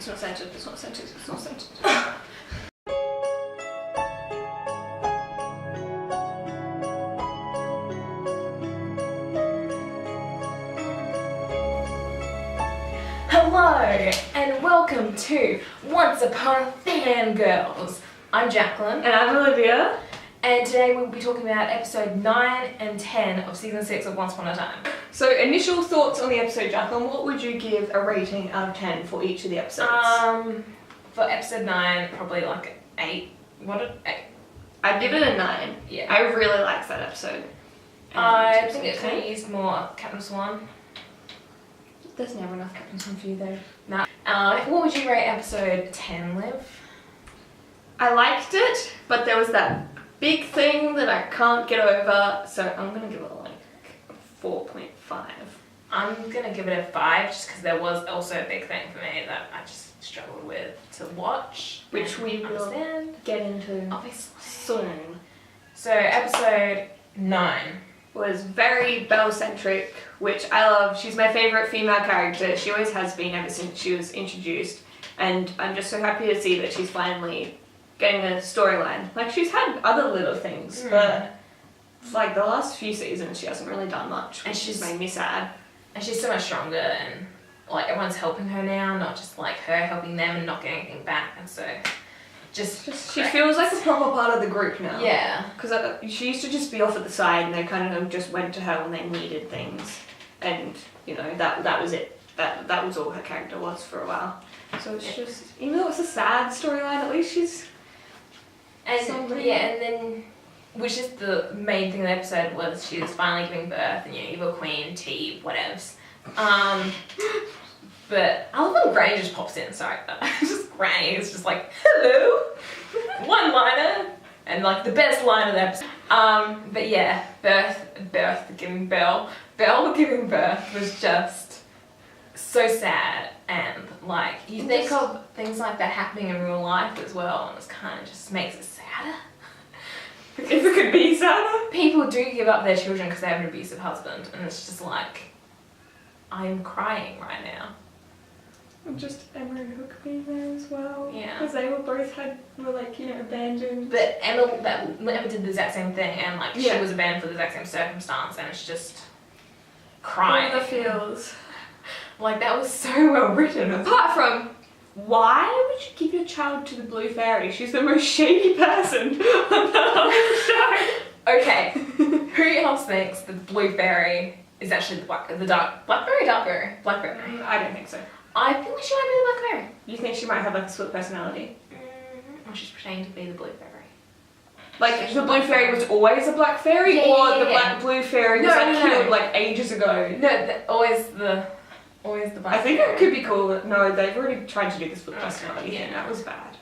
It's not centered, it's not centered, it's not centered. Hello and welcome to Once Upon Fangirls. I'm Jaclyn. And I'm Olivia. And today we'll be talking about episode 9 and 10 of season 6 of Once Upon a Time. So initial thoughts on the episode, Jaclyn. What would you give a rating out of 10 for each of the episodes? For episode 9, probably like 8. What an 8? I'd give it a 9. Yeah. I really liked that episode. I think it could have used more Captain Swan. There's never enough Captain Swan for you though. No. What would you rate episode 10, Liv? I liked it, but there was that big thing that I can't get over, so I'm gonna give it like 4.5. I'm gonna give it a 5 just because there was also a big thing for me that I just struggled with to watch, which we will understand. Get into Obviously. soon. So episode 9 was very Belle-centric, which I love. She's my favourite female character. She always has been ever since she was introduced, and I'm just so happy to see that she's finally getting a storyline. Like, she's had other little things, but like the last few seasons she hasn't really done much, which just made me sad. And she's so much stronger, and like everyone's helping her now, not just like her helping them and not getting anything back, and so she feels like a proper part of the group now. Yeah. Because she used to just be off at the side, and they kind of just went to her when they needed things, and you know that was it. That was all her character was for a while. So it's just, even though it's a sad storyline, at least she's. And then, which is the main thing of the episode, was she was finally giving birth, and evil queen, tea, whatevs. But I love when Granny just pops in, sorry, just Granny is just like, hello, one-liner, and like the best line of the episode. But yeah, giving giving birth was just so sad, and like, you think of things like that happening in real life as well, and it kind of just makes it sadder. If it could be sadder. People do give up their children because they have an abusive husband, and it's just like, I'm crying right now. And just Emma and Hook being there as well. Yeah. Because they were like, you know, abandoned. But Emma did the exact same thing, and like she was abandoned for the exact same circumstance, and it's just crying. All the feels. Like, that was so well written. Apart from, why would you give your child to the Blue Fairy? She's the most shady person on the whole show. Okay, who else thinks the Blue Fairy is actually the Blackberry? Blackberry. I don't think so. I think she might be the Blackberry. You think she might have like a split personality? Or she's pretending to be the Blue Fairy. Like, the Blue Fairy was always a Black Fairy, Black Blue Fairy was killed like ages ago? No, always the Black I think Fairy. it could be cool. No, they've already tried to do this split personality thing. That was bad.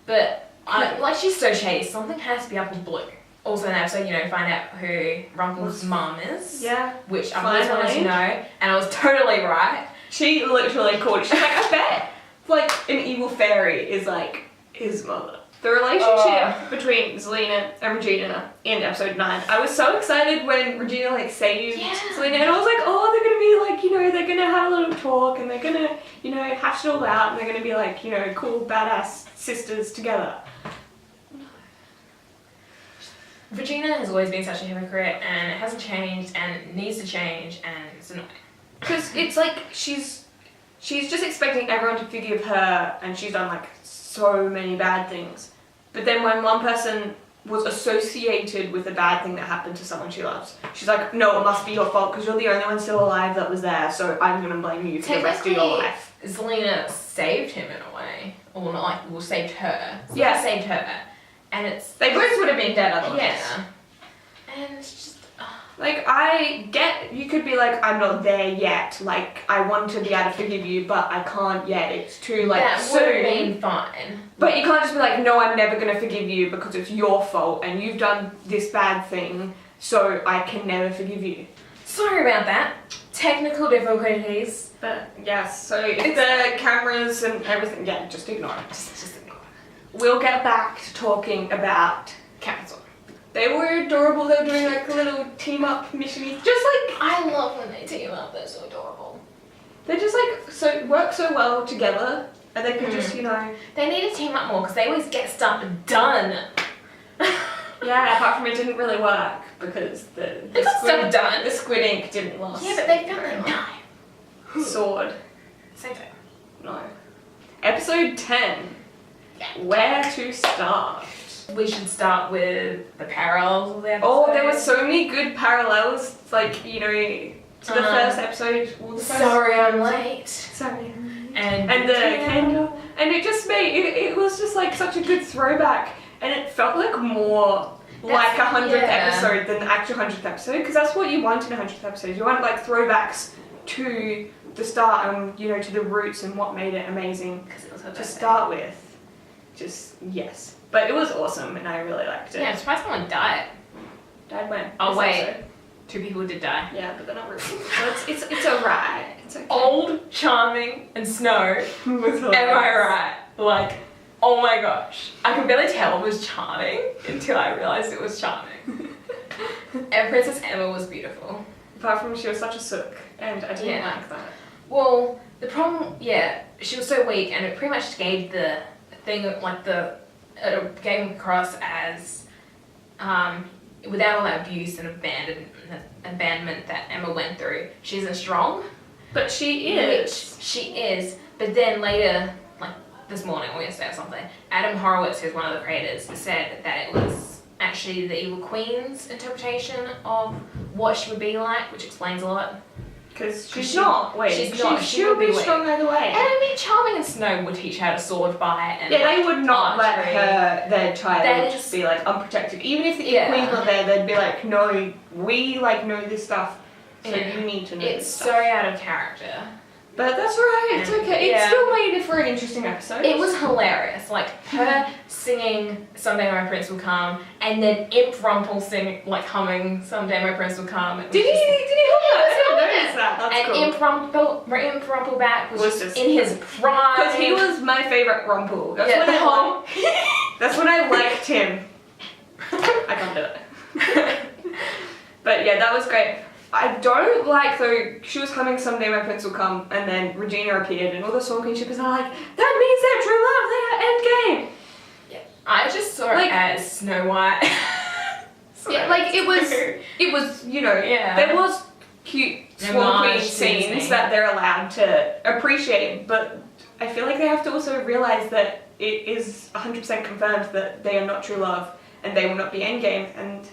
But like, she's so shady. Something has to be up with Blue. Also in that episode, find out who Rumpel's mum is. Yeah. Which I've always wanted to know, and I was totally right. She literally called it. She's like, I bet like an evil fairy is like his mother. The relationship between Zelena and Regina in episode 9. I was so excited when Regina like saved Zelena, and I was like, oh, they're gonna be like, they're gonna have a little talk, and they're gonna, hash it all out, and they're gonna be like, cool badass sisters together. Regina has always been such a hypocrite, and it hasn't changed, and it needs to change, and it's annoying. Because it's like she's just expecting everyone to forgive her, and she's done like so many bad things. But then when one person was associated with a bad thing that happened to someone she loves, she's like, no, it must be your fault because you're the only one still alive that was there, so I'm going to blame you for the rest of your life. Zelena saved him in a way. Or not like, well, saved her. Zelena saved her. And they both would have been dead otherwise. Yeah. And it's just... Like, I get, you could be like, I'm not there yet, like, I want to be able to forgive you, but I can't yet, it's too, like, that soon. That would have been fine. But you can't just be like, no, I'm never going to forgive you because it's your fault, and you've done this bad thing, so I can never forgive you. Sorry about that. Technical difficulties. But, yes, so if the cameras and everything, just ignore it. Just ignore it. We'll get back to talking about Captain. They were adorable. They were doing like a little team up mission. Just like, I love when they team up. They're so adorable. They just like work so well together. And they could just, you know... They need to team up more because they always get stuff done. Yeah, apart from it didn't really work because the got stuff done. The squid ink didn't last. Yeah, but they found their knife. Sword. Same thing. No. Episode 10. Where to start? We should start with the parallels of the episode. Oh, there were so many good parallels, like, you know, to the first episode. Well, the first Sorry I'm late. Sorry. And the candle. And it just made, it was just like such a good throwback. And it felt like more like a 100th episode than the actual 100th episode. Because that's what you want in a 100th episode. You want like throwbacks to the start and, you know, to the roots and what made it amazing to start with. Just, yes. But it was awesome and I really liked it. Yeah, I'm surprised someone died. Died when? Oh, This wait. episode? 2 people did die. Yeah, but they're not really. So it's alright. It's okay. Old, Charming, and Snow. Am Am I right? Like, oh my gosh. I could barely tell it was Charming until I realised it was Charming. And Princess Emma was beautiful. Apart from she was such a sook and I didn't like that. Well, the problem, she was so weak and it pretty much gave the thing, like it came across as, without all that abuse and abandonment that Emma went through, she isn't strong. But she is. Which she is, but then later, like this morning or yesterday or something, Adam Horowitz, who's one of the creators, said that it was actually the Evil Queen's interpretation of what she would be like, which explains a lot. Because she's not. Wait, she's not. She'll be strong either way. And I mean, Charming and Snow would teach her to sword fight and yeah, they would not let archery. their child just be like unprotected. Even if the Queen's not there, they'd be like, no, we like know this stuff, so you need to know it's this so stuff. out of character. But that's right, it's okay. It still made it for an interesting episode. It was hilarious. Like her singing Someday My Prince Will Come and then Imp Rumpel humming Someday My Prince Will Come. Did he hum that? I didn't notice that. That's and cool. Imp Rumpelback was just in his prime. Because he was my favourite Rumpel. That's when I liked him. I can't do it. But yeah, that was great. I don't like though, she was humming Someday My Prince Will Come and then Regina appeared and all the Swan Queen shippers are like, that means they're true love, they are endgame. Yeah. I just saw it as Snow White. Yeah, like it was, you know, there was cute Swan Queen scenes that they're allowed to appreciate, but I feel like they have to also realise that it is 100% confirmed that they are not true love and they will not be endgame and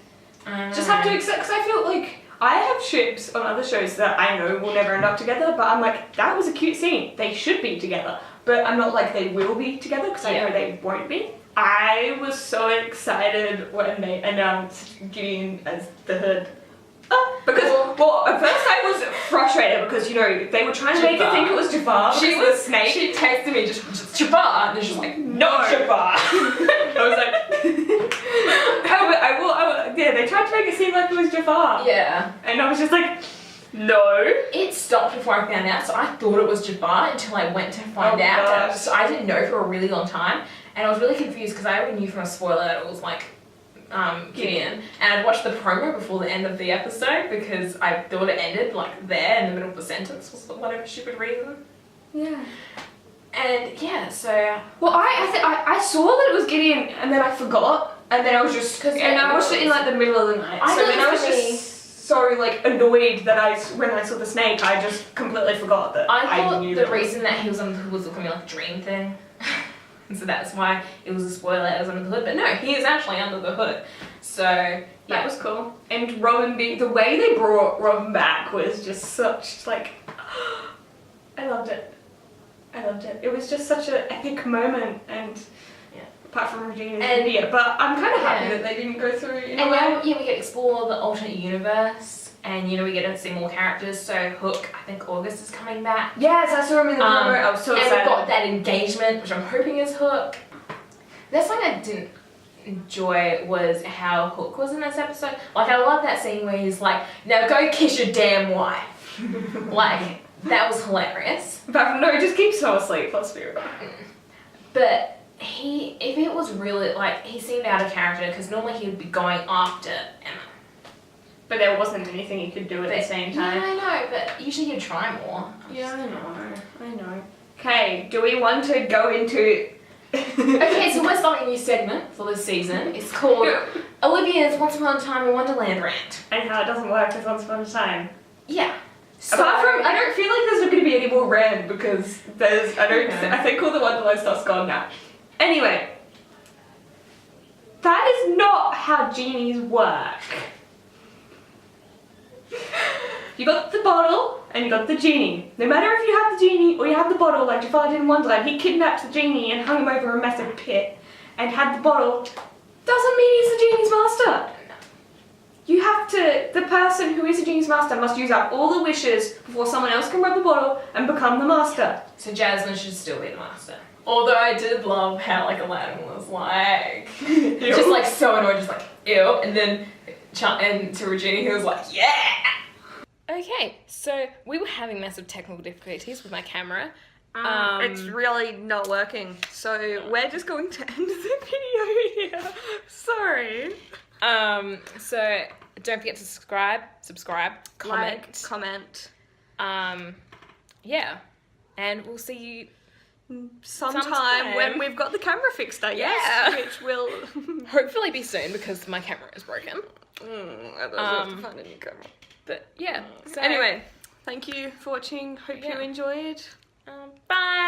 just have to accept, because I feel like I have ships on other shows that I know will never end up together, but I'm like, that was a cute scene. They should be together. But I'm not like they will be together because I know they won't be. I was so excited when they announced Gideon as the hood. Because, at first I was frustrated because, you know, they were trying to make it think it was Jafar. She was a snake. She texted me just Jafar, and she's like, no, Jafar. I was like, they tried to make it seem like it was Jafar. Yeah. And I was just like, no. It stopped before I found out, so I thought it was Jafar until I went to find out. Gosh. So I didn't know for a really long time, and I was really confused because I already knew from a spoiler that it was like Gideon, and I'd watched the promo before the end of the episode because I thought it ended like there in the middle of the sentence for whatever stupid reason. Yeah. And yeah, so well, I saw that it was Gideon, and then I forgot, and then I was just I watched it in like the middle of the night. So then I was just so like annoyed that when I saw the snake, I just completely forgot that I thought knew the reason that he was under the hood was looking like a dream thing. And so that's why it was a spoiler, it was under the hood. But no, he is actually under the hood. So that was cool. And Robin the way they brought Robin back was just such like I loved it. It was just such an epic moment, and apart from Regina's idiot, but I'm kind of happy that they didn't go through. And now, we get to explore the alternate universe, and we get to see more characters. So Hook, I think August is coming back. Yes, I saw him in the promo. I was so excited. And we've got that engagement, which I'm hoping is Hook. That's something I didn't enjoy was how Hook was in this episode. Like, I love that scene where he's like, "Now go kiss your damn wife." Like, that was hilarious. But no, he just keeps so asleep, let's be real. But if it was really, like, he seemed out of character because normally he would be going after Emma. But there wasn't anything he could do at the same time. Yeah, I know, but usually he'd try more. Yeah, I know. Okay, do we want to go into... Okay, so we're starting a new segment for this season. It's called Olivia's Once Upon a Time in Wonderland rant. And how it doesn't work as Once Upon a Time. Yeah. So, Apart from, I don't feel like there's not going to be any more rant because I think all the Wonderland stuff's gone now. Anyway. That is not how genies work. You got the bottle and you got the genie. No matter if you have the genie or you have the bottle, like Jaclyn did in Wonderland, he kidnapped the genie and hung him over a massive pit and had the bottle, doesn't mean he's the genie's master. You have to, the person who is the genie's master must use up all the wishes before someone else can rub the bottle and become the master. So Jaclyn should still be the master. Although I did love how like Aladdin was like, just like so annoyed, just like, ew. And then and to Regina he was like, yeah! Okay, so we were having massive technical difficulties with my camera. It's really not working, so we're just going to end the video here. Sorry. So don't forget to subscribe, comment. Like, comment. Yeah. And we'll see you Sometime when we've got the camera fixed, I guess. Yeah. Which will hopefully be soon because my camera is broken. I have to find a new camera. But yeah. So anyway, thank you for watching. Hope you enjoyed. Bye.